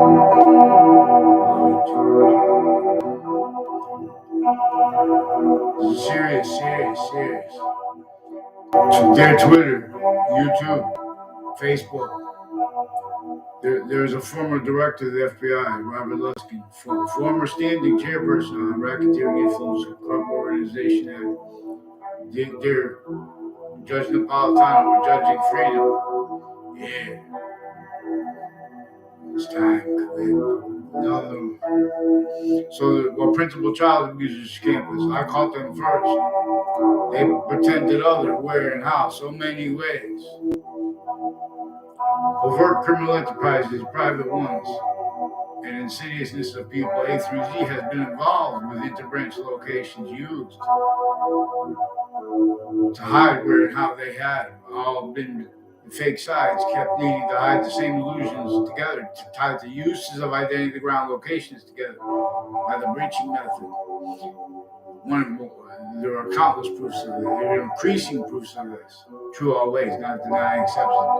Serious. Their Twitter, YouTube, Facebook. There's a former director of the FBI, Robert Luskin, former standing chairperson on racketeering influence of corrupt organization act. They're judging Napolitano, we're judging freedom. Yeah, it's time. No. So, principal child abusers campus, I caught them first. They pretended other, where and how, so many ways. Overt criminal enterprises, private ones, and insidiousness of people A through Z has been involved with interbranch locations used to hide where and how they had all been fake sites, kept needing to hide the same illusions together, to tie the uses of identity ground locations together by the breaching method. There are countless proofs of this. There are increasing proofs of this. True always, not denying exceptions.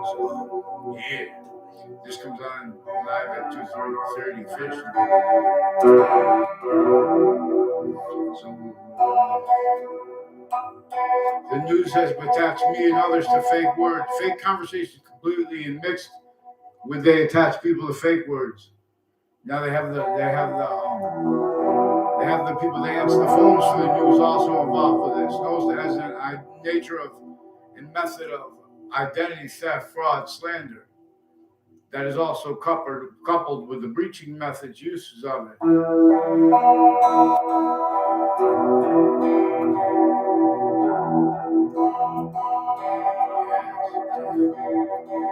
So, yeah. This comes on live at 2:30 Fish. So, the news has attached me and others to fake words, fake conversations completely and mixed when they attach people to fake words. Now they have the people that answer the phones for the news also involved with this. Knows that as a nature of and method of identity theft, fraud, slander. That is also coupled with the breaching methods, uses of it.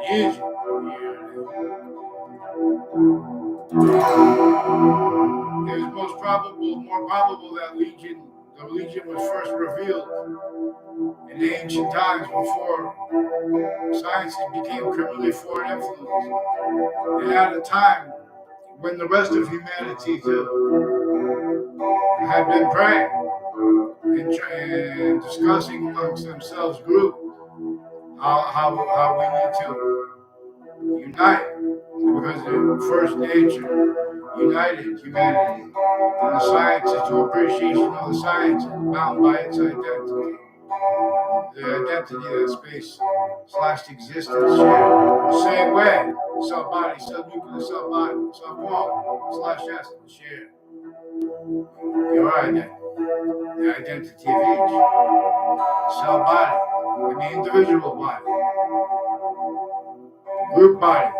Yes. It is more probable that the Legion was first revealed in the ancient times before sciences became criminally foreign influence, and at a time when the rest of humanity had been praying and discussing amongst themselves group how we need to unite, because the first nature united humanity and the sciences to appreciation of the sciences bound by its identity. The identity that space / existence share. The same way, cell body, cell nuclear, cell body, cell wall / essence share. Your identity, the identity of each. Cell body, and the individual body. Group body.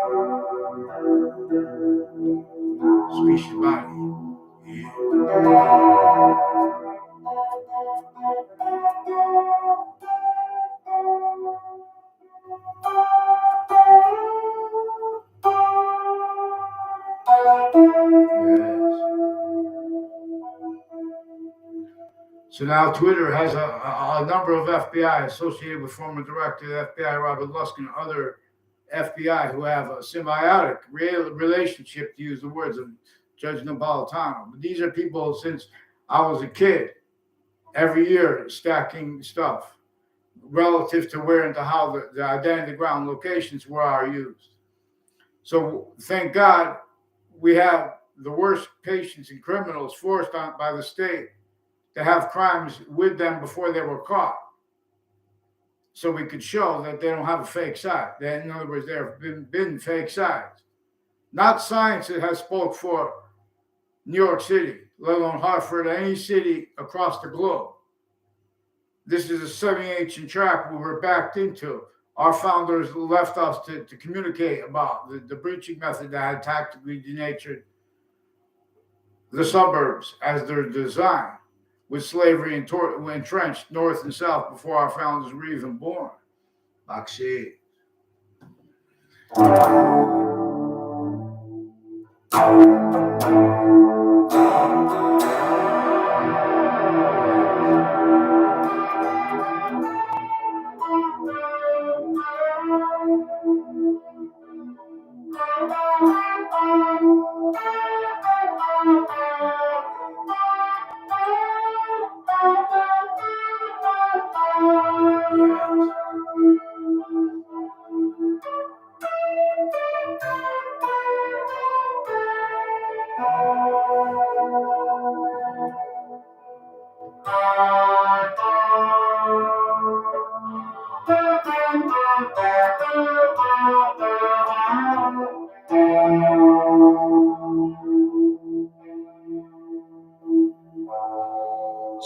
Species body. Yeah. So now Twitter has a number of FBI associated with former director of the FBI, Robert Luskin, and other FBI who have a symbiotic relationship, to use the words of Judge Napolitano. But these are people since I was a kid, every year stacking stuff relative to where and to how the identity ground locations are used. So thank God we have the worst patients and criminals forced on by the state to have crimes with them before they were caught. So we could show that they don't have a fake side. That, in other words, there have been fake sides. Not science that has spoke for New York City, let alone Hartford, or any city across the globe. This is a semi-ancient trap we were backed into. Our founders left us to communicate about the breaching method that had tactically denatured the suburbs as their design, with slavery entrenched north and south before our founders were even born. Like shit.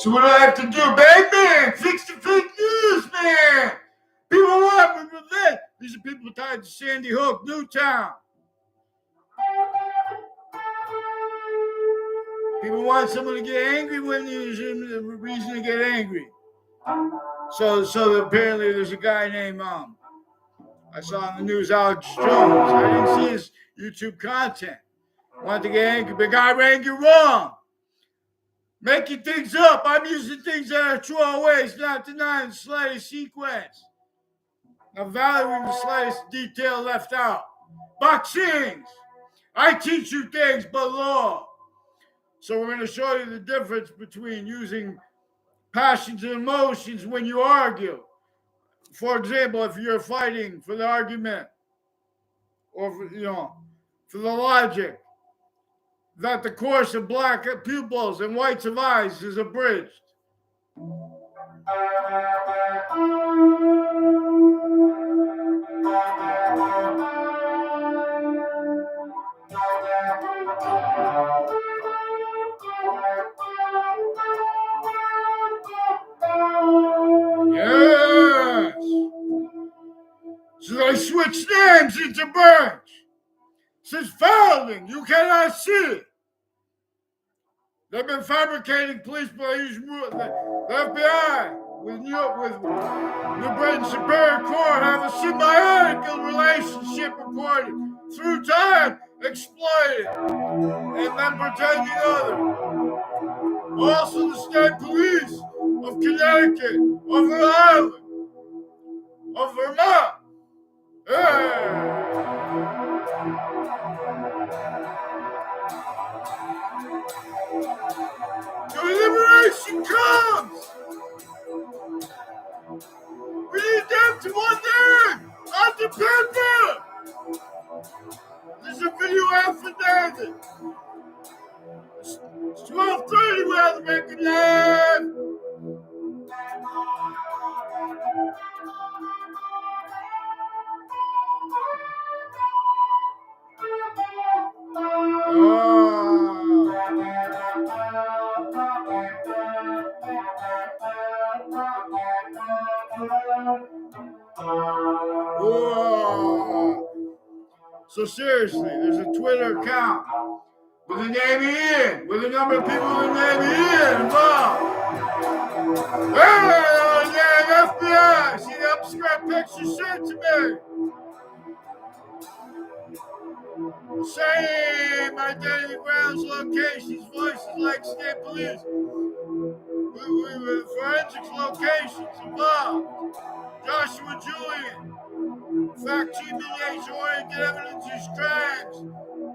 So what do I have to do? Batman, fix the fake news, man. People want revenge. These are people tied to Sandy Hook, Newtown. People want someone to get angry when there's a reason to get angry. So apparently there's a guy named I saw on the news, Alex Jones. I didn't see his YouTube content. Wanted to get angry. The guy rang you wrong. Making things up. I'm using things that are true always, not denying the slightest sequence. Now valuing the slightest detail left out. Boxings. I teach you things but law. So we're going to show you the difference between using passions and emotions when you argue. For example, if you're fighting for the argument or for the logic that the course of black pupils and whites of eyes is abridged. Yes. So they switched names into birds. Since founding, you cannot see it. They've been fabricating police police. The FBI with New Britain Superior Court have a symbiotic relationship reported through time, exploited, and then pretending other. Also, the state police of Connecticut, of Rhode Island, of Vermont. The liberation comes! We need them to one name! On the paper! There's a video affidavit. It's 12:30 where the record live! So seriously, there's a Twitter account with the name Ian, with a number of people with the name Ian involved. Hey, yeah, FBI! See the upscrap picture sent to me? Same identity, grounds, locations, voices like state police. With forensics locations involved. Joshua Julian. Fact team mediation-oriented evidence is crimes.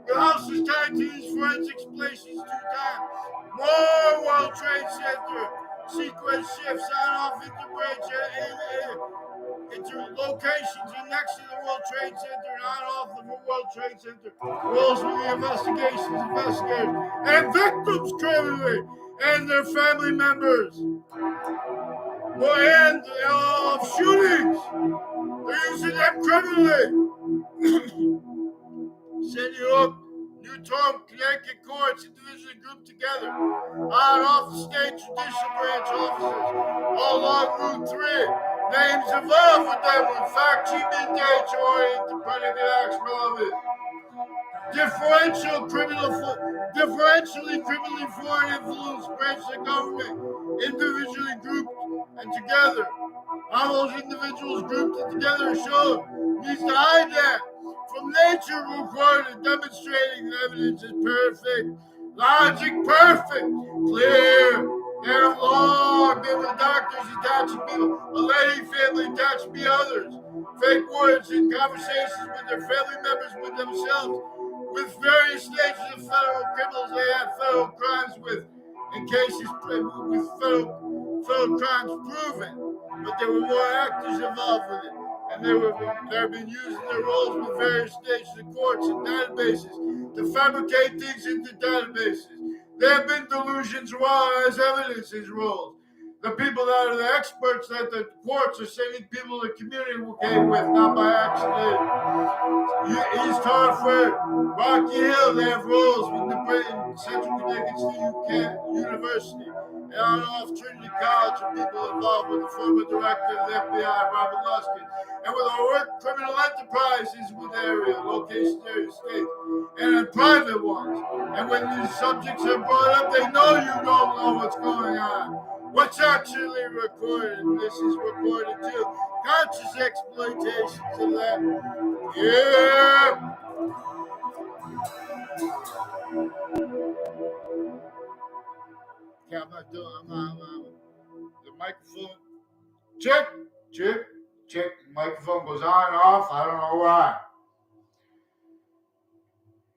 The house is tied to these forensics places 2 times. More World Trade Center. Sequence shifts on off into locations and next to the World Trade Center and on off the World Trade Center. Roles with the investigators, and victims criminally, and their family members. And of shootings. They're using them criminally. Sandy Hook, Newtown, Connecticut courts individually grouped together on off the state judicial branch officers all along Route 3. Names involved with them with fact sheet dates oriented predicate acts relevant. Differentially criminally foreign influence branches of government individually grouped and together. How those individuals grouped and together shown needs to hide that from nature recorded, demonstrating the evidence is perfect, logic perfect, clear, and of law, been with doctors attaching people, a lady family attached to others, fake words in conversations with their family members, with themselves, with various stages of federal criminals they had federal crimes with, in cases with federal crimes proven, but there were more actors involved with it. And they've been using their roles with various stages of courts and databases to fabricate things into databases. There have been delusions as evidence in roles. The people that are the experts that the courts are sending people to communicate with, not by accident. East Hartford, Rocky Hill, they have roles with the Britain Central Connecticut State University. and on and off Trinity College and people involved with the former director of the FBI, Robert Luskin, and with our work criminal enterprises with area, locations, area, states, and in private ones. And when these subjects are brought up, they know you don't know what's going on. What's actually recorded, and this is recorded too. Conscious exploitations of that. Yeah. Okay, I'm not doing. I'm not. The microphone. Check. The microphone goes on and off. I don't know why.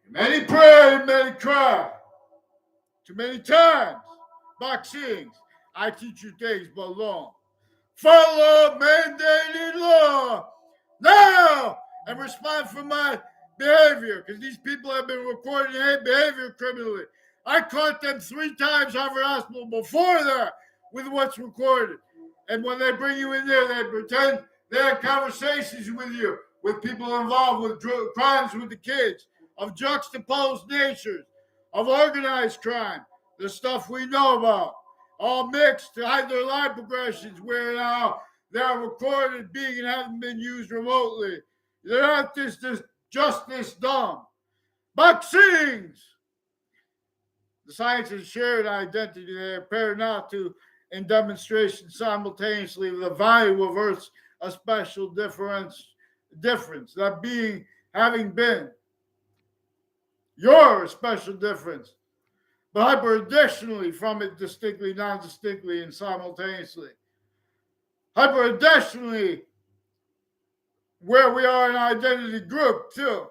Many pray, many cry. Too many times. Boxings. I teach you things but long. Follow mandated law now and respond for my behavior, because these people have been recording behavior criminally. I caught them 3 times Harvard Hospital before that with what's recorded. And when they bring you in there, they pretend they have conversations with you, with people involved with crimes with the kids, of juxtaposed natures, of organized crime, the stuff we know about, all mixed to hide their line progressions, where now they're recorded being and haven't been used remotely. They're not just this dumb. Vaccines! The science is shared identity. They appear not to, in demonstration simultaneously, with the value of Earth's a special difference, that being having been your special difference, but hyper additionally from it distinctly, non-distinctly, and simultaneously. Hyper additionally, where we are an identity group too,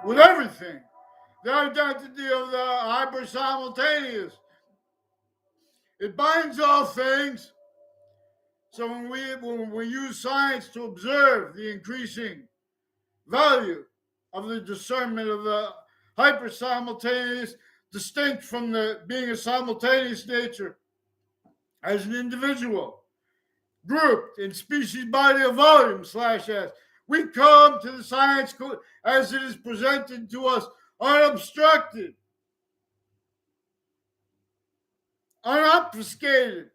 with everything. The identity of the hyper simultaneous. It binds all things. So when we use science to observe the increasing value of the discernment of the hyper simultaneous, distinct from the being a simultaneous nature, as an individual, grouped in species, body, or volume /s, we come to the science as it is presented to us, unobstructed, unobfuscated,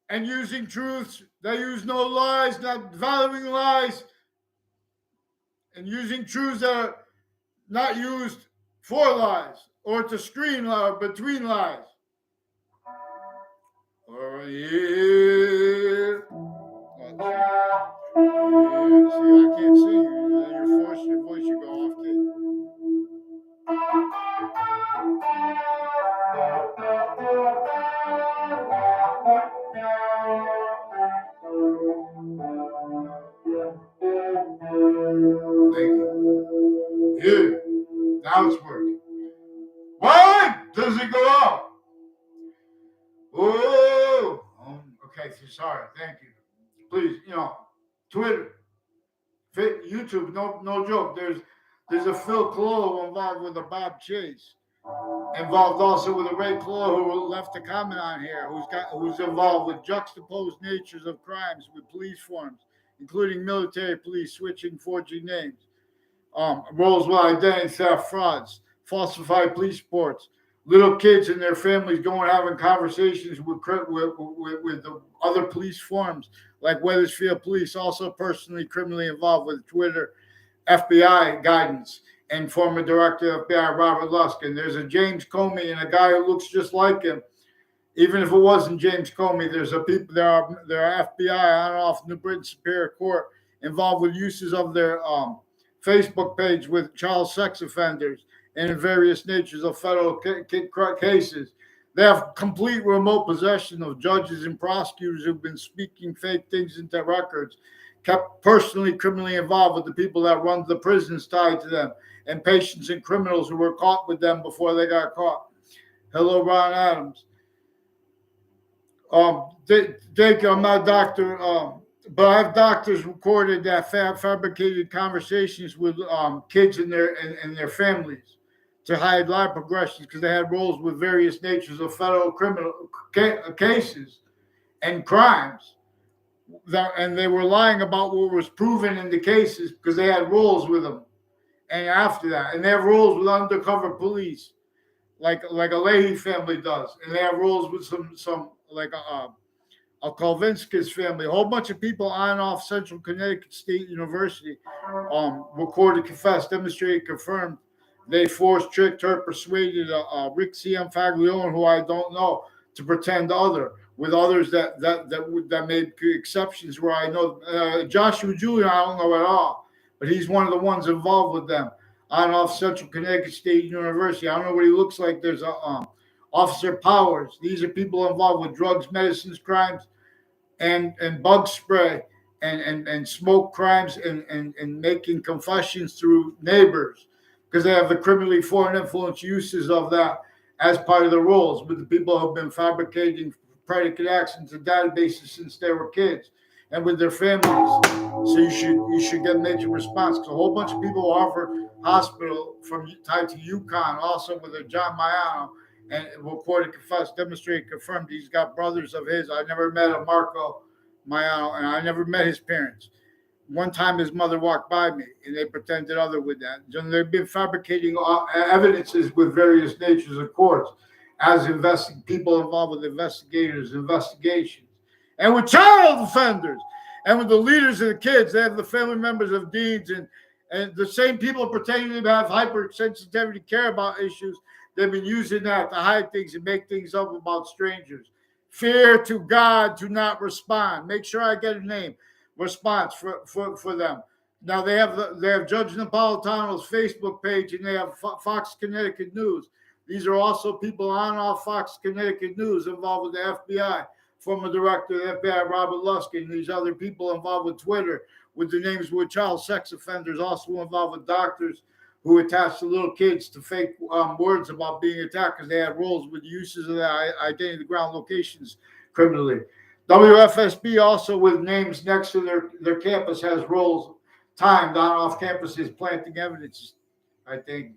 and using truths that use no lies, not valuing lies, and using truths that are not used for lies or to screen lies, between lies. Or yeah. See, I can't see you. You're forcing your voice, you go off key. Thank you. Here. Now it's working. Why does it go off? Oh, okay. Sorry. Thank you. Please, Twitter, YouTube. No joke. There's a Phil Cololo involved with a Bob Chase. Involved also with a Ray Claw, who left a comment on here, who's involved with juxtaposed natures of crimes with police forms, including military police switching, forging names, roles with identity theft, frauds, falsified police reports, little kids and their families going having conversations with the other police forms like Weathersfield Police, also personally criminally involved with Twitter, FBI guidance, and former director of FBI Robert Luskin. There's a James Comey and a guy who looks just like him. Even if it wasn't James Comey, there are FBI on and off New Britain Superior Court involved with uses of their Facebook page with child sex offenders and in various natures of federal cases. They have complete remote possession of judges and prosecutors who've been speaking fake things into records, kept personally criminally involved with the people that run the prisons tied to them, and patients and criminals who were caught with them before they got caught. Hello, Ron Adams. Jake, I'm not a doctor, but I have doctors recorded that fabricated conversations with kids and their families to hide line progressions because they had roles with various natures of federal criminal cases and crimes. And they were lying about what was proven in the cases because they had roles with them. And after that, and they have roles with undercover police, like a Leahy family does, and they have roles with some like a Kolvinskis family, a whole bunch of people on and off Central Connecticut State University, recorded, confessed, demonstrated, confirmed. They forced, tricked, hurt, persuaded Rick C.M. Faglione, who I don't know, to pretend other, with others that made exceptions where I know. Joshua Julian, I don't know at all, but he's one of the ones involved with them on and off Central Connecticut State University. I don't know what he looks like. There's a Officer Powers. These are people involved with drugs, medicines, crimes, and bug spray and smoke crimes and making confessions through neighbors because they have the criminally foreign influence uses of that as part of the roles with the people who have been fabricating predicate acts into databases since they were kids and with their families. So you should get major response because a whole bunch of people who Harvard Hospital from tied to UConn also with a John Maiano and reported, confessed, demonstrated, confirmed he's got brothers of his. I never met a Marco Maiano, and I never met his parents. One time his mother walked by me, and they pretended other with that. And they've been fabricating evidences with various natures of courts as people involved with investigators, investigations, and with child offenders, and with the leaders of the kids. They have the family members of deans and the same people pretending to have hypersensitivity, care about issues. They've been using that to hide things and make things up about strangers. Fear to God to not respond. Make sure I get a name. Response for them. Now they have Judge Napolitano's Facebook page and they have Fox Connecticut News. These are also people on off Fox Connecticut News involved with the FBI. Former director of the FBI, Robert Luskin. These other people involved with Twitter, with the names with child sex offenders, also involved with doctors who attached to little kids to fake words about being attacked because they had roles with uses of their identity ground locations criminally. WFSB also with names next to their campus has roles timed on off campuses planting evidence, I think.